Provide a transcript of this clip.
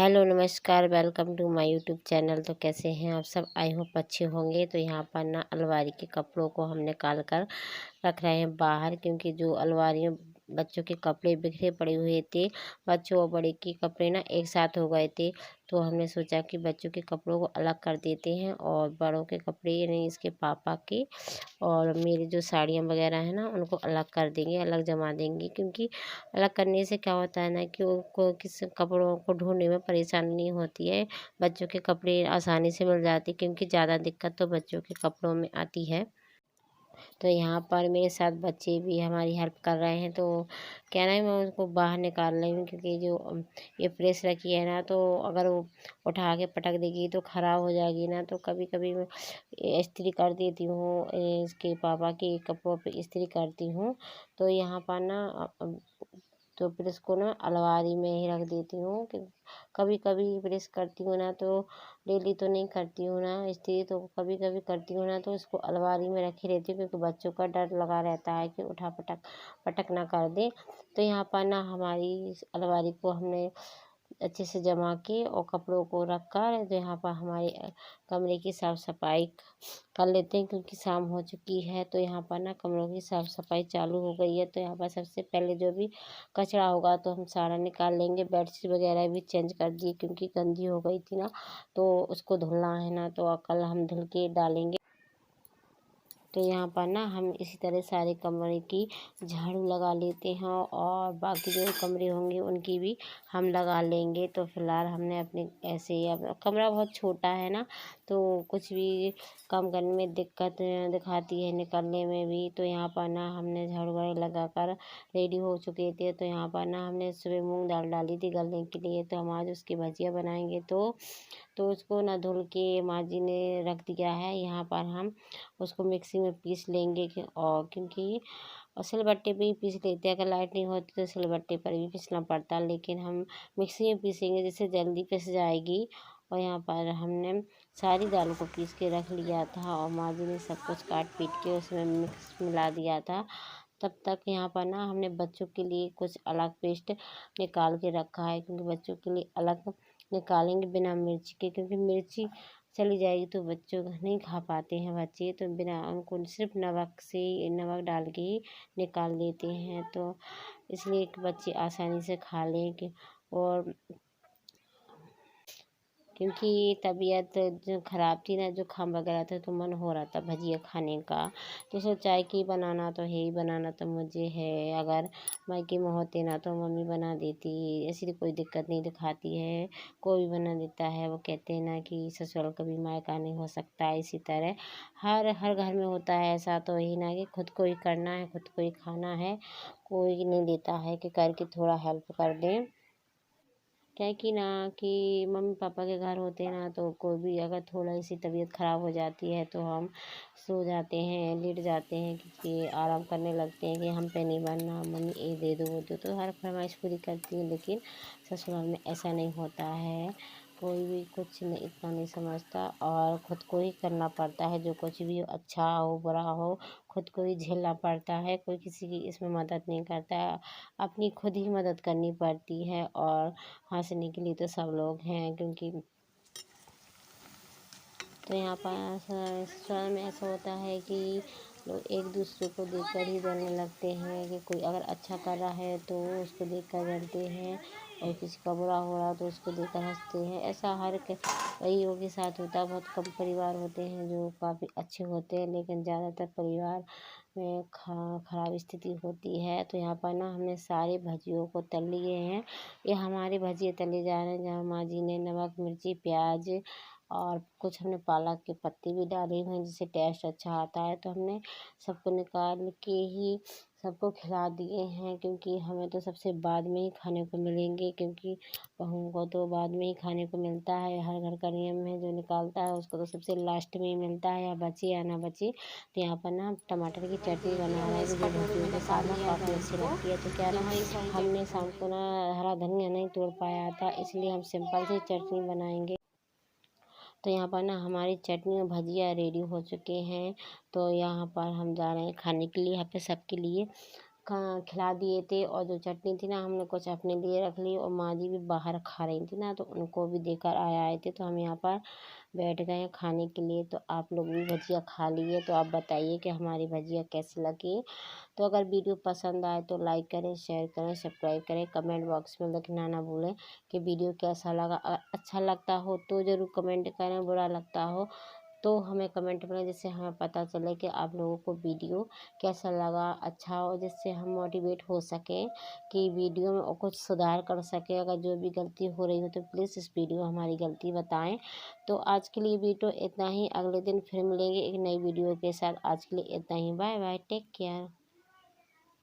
Hello नमस्कार, welcome to my YouTube channel. तो कैसे हैं आप सब? आई होप अच्छे होंगे। तो यहाँ पर ना अलमारी के कपड़ों को हम निकाल कर रख रहे हैं बाहर, क्योंकि जो अलमारी में बच्चों के कपड़े बिखरे पड़े हुए थे। बच्चों और बड़े के कपड़े ना एक साथ हो गए थे, तो हमने सोचा कि बच्चों के कपड़ों को अलग कर देते हैं और बड़ों के कपड़े यानी इसके पापा के और मेरी जो साड़ियाँ वगैरह हैं ना उनको अलग कर देंगे, अलग जमा देंगे। क्योंकि अलग करने से क्या होता है ना कि उनको किस कपड़ों को ढूंढने में परेशानी नहीं होती है। बच्चों के कपड़े आसानी से मिल जाते हैं, क्योंकि ज़्यादा दिक्कत तो बच्चों के कपड़ों में आती है। तो यहाँ पर मेरे साथ बच्चे भी हमारी हेल्प कर रहे हैं। तो क्या ना मैं उसको बाहर निकाल रही हूँ, क्योंकि जो ये प्रेस रखी है ना, तो अगर वो उठा के पटक देगी तो ख़राब हो जाएगी ना। तो कभी कभी मैं इस्त्री कर देती हूँ, इसके पापा के कपड़ों पे इस्त्री करती हूँ। तो यहाँ पर ना तो प्रेस को ना अलमारी में ही रख देती हूँ। कि कभी कभी प्रेस करती हूँ ना, तो डेली तो नहीं करती हूँ ना इस्त्री, तो कभी कभी करती हूँ ना, तो इसको अलमारी में रखी रहती हूँ, क्योंकि बच्चों का डर लगा रहता है कि उठा पटक पटक ना कर दे। तो यहाँ पर ना हमारी इस अलमारी को हमने अच्छे से जमा के और कपड़ों को रख कर तो यहाँ पर हमारे कमरे की साफ़ सफाई कर लेते हैं, क्योंकि शाम हो चुकी है। तो यहाँ पर ना कमरों की साफ़ सफाई चालू हो गई है। तो यहाँ पर सबसे पहले जो भी कचरा होगा तो हम सारा निकाल लेंगे। बेडशीट वगैरह भी चेंज कर दिए, क्योंकि गंदी हो गई थी ना, तो उसको धुलना है ना, तो कल हम धुल के डालेंगे। तो यहाँ पर ना हम इसी तरह सारे कमरे की झाड़ू लगा लेते हैं और बाकी जो कमरे होंगे उनकी भी हम लगा लेंगे। तो फिलहाल हमने अपने ऐसे ही, अब कमरा बहुत छोटा है ना, तो कुछ भी काम करने में दिक्कत दिखाती है, निकलने में भी। तो यहाँ पर ना हमने झाड़ू वाड़ू लगा कर रेडी हो चुके थे। तो यहाँ पर ना हमने सुबह मूंग दाल डाली थी गलने के लिए, तो हम आज उसकी भजिया बनाएंगे। तो उसको ना धुल के माँ जी ने रख दिया है। यहाँ पर हम उसको मिक्सी में पीस लेंगे और क्योंकि और सिलबट्टे पे ही पीस लेते हैं। अगर लाइट नहीं होती तो सिलबट्टे पर भी पीसना पड़ता है, लेकिन हम मिक्सी में पीसेंगे जिससे जल्दी पिस जाएगी। और यहाँ पर हमने सारी दालों को पीस के रख लिया था और माँ जी ने सब कुछ काट पीट के उसमें मिक्स मिला दिया था। तब तक यहाँ पर ना हमने बच्चों के लिए कुछ अलग पेस्ट निकाल के रखा है, क्योंकि बच्चों के लिए अलग निकालेंगे बिना मिर्ची के, क्योंकि मिर्ची चली जाएगी तो बच्चों नहीं खा पाते हैं बच्चे। तो बिना उनको सिर्फ नमक से नमक डाल के ही निकाल देते हैं, तो इसलिए कि बच्चे आसानी से खा लें और क्योंकि तबीयत जो ख़राब थी ना, जुकाम वगैरह था, तो मन हो रहा था भजिया खाने का। तो सोचा है कि बनाना तो है ही, बनाना तो मुझे है। अगर मायके में होते ना तो मम्मी बना देती, ऐसी तो कोई दिक्कत नहीं दिखाती है, कोई भी बना देता है। वो कहते हैं ना कि ससुराल कभी मायका नहीं हो सकता। इसी तरह हर हर घर में होता है ऐसा, तो यही ना कि खुद को ही करना है, खुद को ही खाना है। कोई नहीं देता है कि करके थोड़ा हेल्प कर दें। क्या है कि ना कि मम्मी पापा के घर होते हैं ना, तो कोई भी अगर थोड़ा सी तबीयत ख़राब हो जाती है तो हम सो जाते हैं, लेट जाते हैं, क्योंकि आराम करने लगते हैं कि हम पे नहीं बनना, मम्मी ये दे दो वो दो। तो हर फरमाइश पूरी करती है, लेकिन ससुराल में ऐसा नहीं होता है। कोई भी कुछ नहीं, इतना नहीं समझता और ख़ुद को ही करना पड़ता है। जो कुछ भी हो, अच्छा हो बुरा हो, खुद को ही झेलना पड़ता है। कोई किसी की इसमें मदद नहीं करता है, अपनी खुद ही मदद करनी पड़ती है। और हंसने के लिए तो सब लोग हैं, क्योंकि तो यहाँ पर ससुराल में ऐसा होता है कि लोग एक दूसरे को देखकर ही जलने लगते हैं। कि कोई अगर अच्छा कर रहा है तो उसको देखकर जलते हैं, और किसी का बुरा हो रहा तो उसको देखकर हंसते हैं। ऐसा हर कईयों के साथ होता है। बहुत कम परिवार होते हैं जो काफ़ी अच्छे होते हैं, लेकिन ज़्यादातर परिवार में खराब स्थिति होती है। तो यहाँ पर ना हमने सारे भजियों को तल लिए हैं। ये हमारे भजिए तले जा रहे हैं, जहाँ माँ जी ने नमक मिर्ची प्याज और कुछ हमने पालक के पत्ते भी डाले हुए हैं, जिससे टेस्ट अच्छा आता है। तो हमने सबको निकाल के ही सबको खिला दिए हैं, क्योंकि हमें तो सबसे बाद में ही खाने को मिलेंगे, क्योंकि बहुओं को तो बाद में ही खाने को मिलता है। हर घर का नियम है, जो निकालता है उसको तो सबसे लास्ट में ही मिलता है, या बचे या ना बचे। तो यहाँ पर ना टमाटर की चटनी बना रहे हैं, जो भजियों के साथ ना काफ़ी अच्छी लगती है। तो क्या ना हमने शाम को ना हरा धनिया नहीं तोड़ पाया था, इसलिए हम सिंपल सी चटनी बनाएंगे। तो यहाँ पर ना हमारी चटनी और भजिया रेडी हो चुके हैं। तो यहाँ पर हम जा रहे हैं खाने के लिए, यहाँ पे सबके लिए खिला दिए थे, और जो चटनी थी ना हमने कुछ अपने लिए रख ली, और माँ जी भी बाहर खा रही थी ना, तो उनको भी देकर आए थे। तो हम यहाँ पर बैठ गए हैं खाने के लिए। तो आप लोग भी भजिया खा लिए, तो आप बताइए कि हमारी भजिया कैसी लगी। तो अगर वीडियो पसंद आए तो लाइक करें, शेयर करें, सब्सक्राइब करें। कमेंट बॉक्स में लिखना ना भूलें कि वीडियो कैसा लगा। अगर अच्छा लगता हो तो ज़रूर कमेंट करें, बुरा लगता हो तो हमें कमेंट करें, जिससे हमें पता चले कि आप लोगों को वीडियो कैसा लगा, अच्छा हो, जिससे हम मोटिवेट हो सकें कि वीडियो में और कुछ सुधार कर सकें। अगर जो भी गलती हो रही हो तो प्लीज़ इस वीडियो में हमारी गलती बताएं। तो आज के लिए वीडियो इतना ही, अगले दिन फिर मिलेंगे एक नई वीडियो के साथ। आज के लिए इतना ही, बाय बाय, टेक केयर।